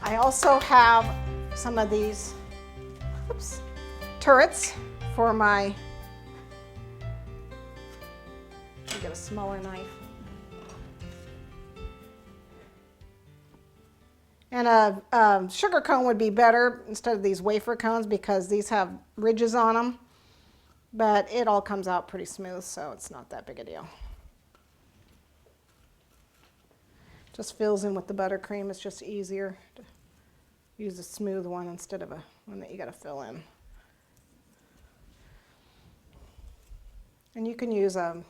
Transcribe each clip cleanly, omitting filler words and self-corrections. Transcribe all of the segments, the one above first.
I also have some of these turrets for my, let me get a smaller knife. And a sugar cone would be better instead of these wafer cones because these have ridges on them. But it all comes out pretty smooth, so it's not that big a deal. Just fills in with the buttercream. It's just easier to use a smooth one instead of a one that you got to fill in. And you can use a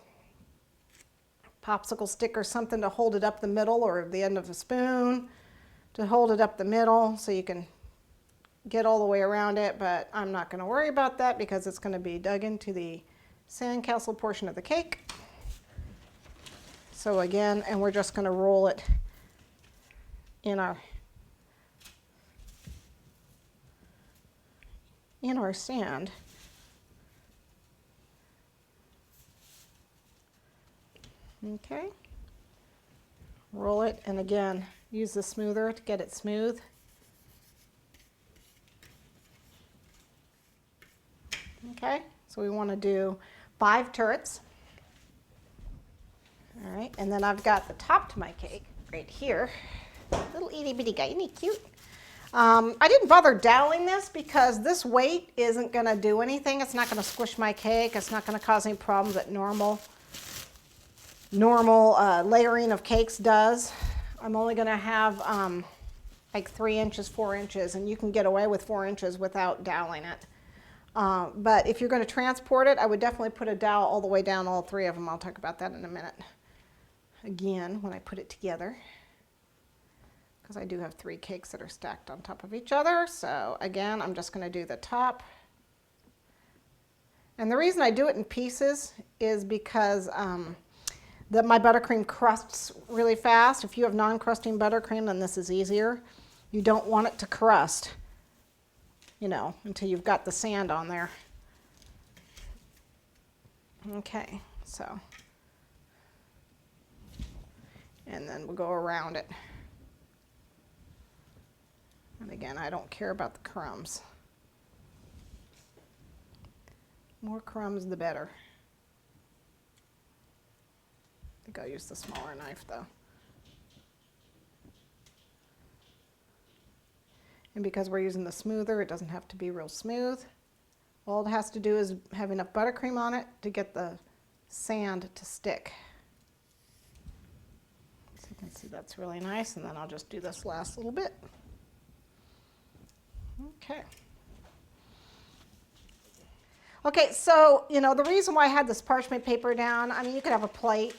popsicle stick or something to hold it up the middle, or the end of a spoon to hold it up the middle so you can get all the way around it, but I'm not going to worry about that because it's going to be dug into the sandcastle portion of the cake. So again, and we're just going to roll it in our sand. Okay. Roll it, and again, use the smoother to get it smooth. Okay, so we want to do 5 turrets. All right, and then I've got the top to my cake right here. Little itty bitty guy, isn't he cute? I didn't bother doweling this because this weight isn't going to do anything. It's not going to squish my cake. It's not going to cause any problems that normal layering of cakes does. I'm only going to have like 3 inches, 4 inches, and you can get away with 4 inches without doweling it. But if you're going to transport it, I would definitely put a dowel all the way down all 3 of them. I'll talk about that in a minute. Again, when I put it together, because I do have 3 cakes that are stacked on top of each other. So again, I'm just going to do the top. And the reason I do it in pieces is because my buttercream crusts really fast. If you have non-crusting buttercream, then this is easier. You don't want it to crust, you know, until you've got the sand on there. Okay, so, and then we'll go around it. And again, I don't care about the crumbs. More crumbs, the better. I think I'll use the smaller knife though. And because we're using the smoother, it doesn't have to be real smooth. All it has to do is have enough buttercream on it to get the sand to stick. So you can see that's really nice, and then I'll just do this last little bit. Okay. Okay, so, you know, the reason why I had this parchment paper down, I mean, you could have a plate,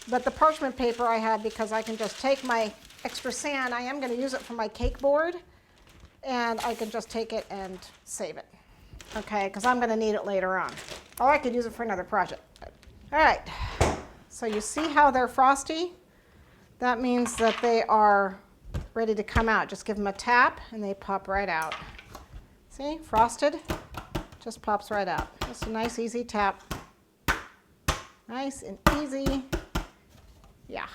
but the parchment paper I had because I can just take my extra sand, I am going to use it for my cake board, and I can just take it and save it, okay, because I'm going to need it later on. Or I could use it for another project. All right, so you see how they're frosty? That means that they are ready to come out. Just give them a tap and they pop right out. See, frosted, just pops right out. Just a nice easy tap. Nice and easy. Yeah.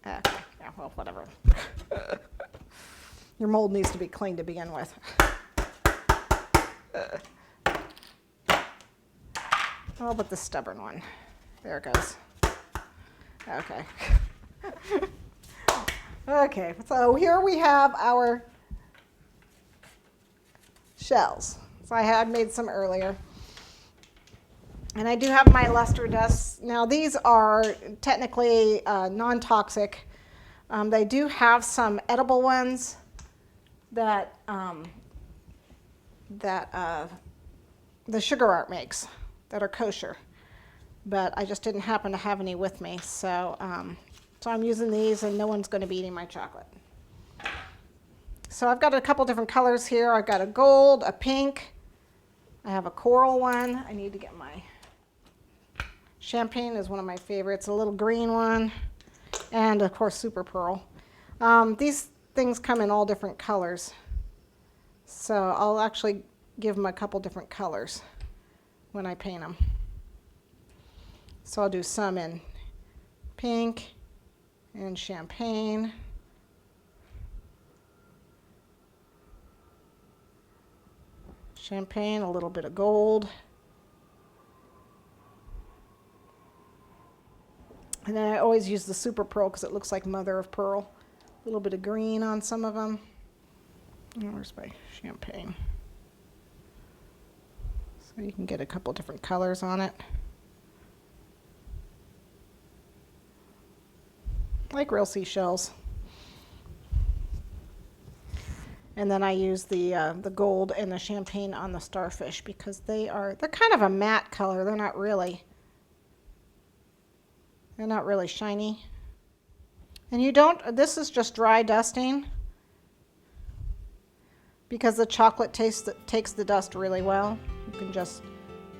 Okay, yeah, well, whatever. Your mold needs to be clean to begin with. Oh, but the stubborn one. There it goes. Okay. Okay, so here we have our shells. So I had made some earlier. And I do have my luster dusts. Now these are technically non-toxic. They do have some edible ones that the Sugar Art makes that are kosher. But I just didn't happen to have any with me. So I'm using these, and no one's going to be eating my chocolate. So I've got a couple different colors here. I've got a gold, a pink. I have a coral one. I need to get my champagne is one of my favorites. A little green one, and of course super pearl. These things come in all different colors. So I'll actually give them a couple different colors when I paint them. So I'll do some in pink and champagne. champagne, a little bit of gold. And then I always use the super pearl because it looks like mother of pearl. A little bit of green on some of them. Oh, where's my champagne? So you can get a couple different colors on it. Like real seashells. And then I use the gold and the champagne on the starfish because they're kind of a matte color. They're not really shiny. And this is just dry dusting because the chocolate takes the dust really well. You can just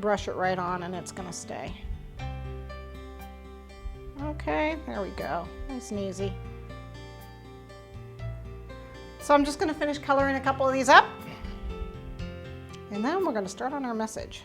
brush it right on and it's gonna stay. Okay, there we go. Nice and easy. So I'm just going to finish coloring a couple of these up, and then we're going to start on our message.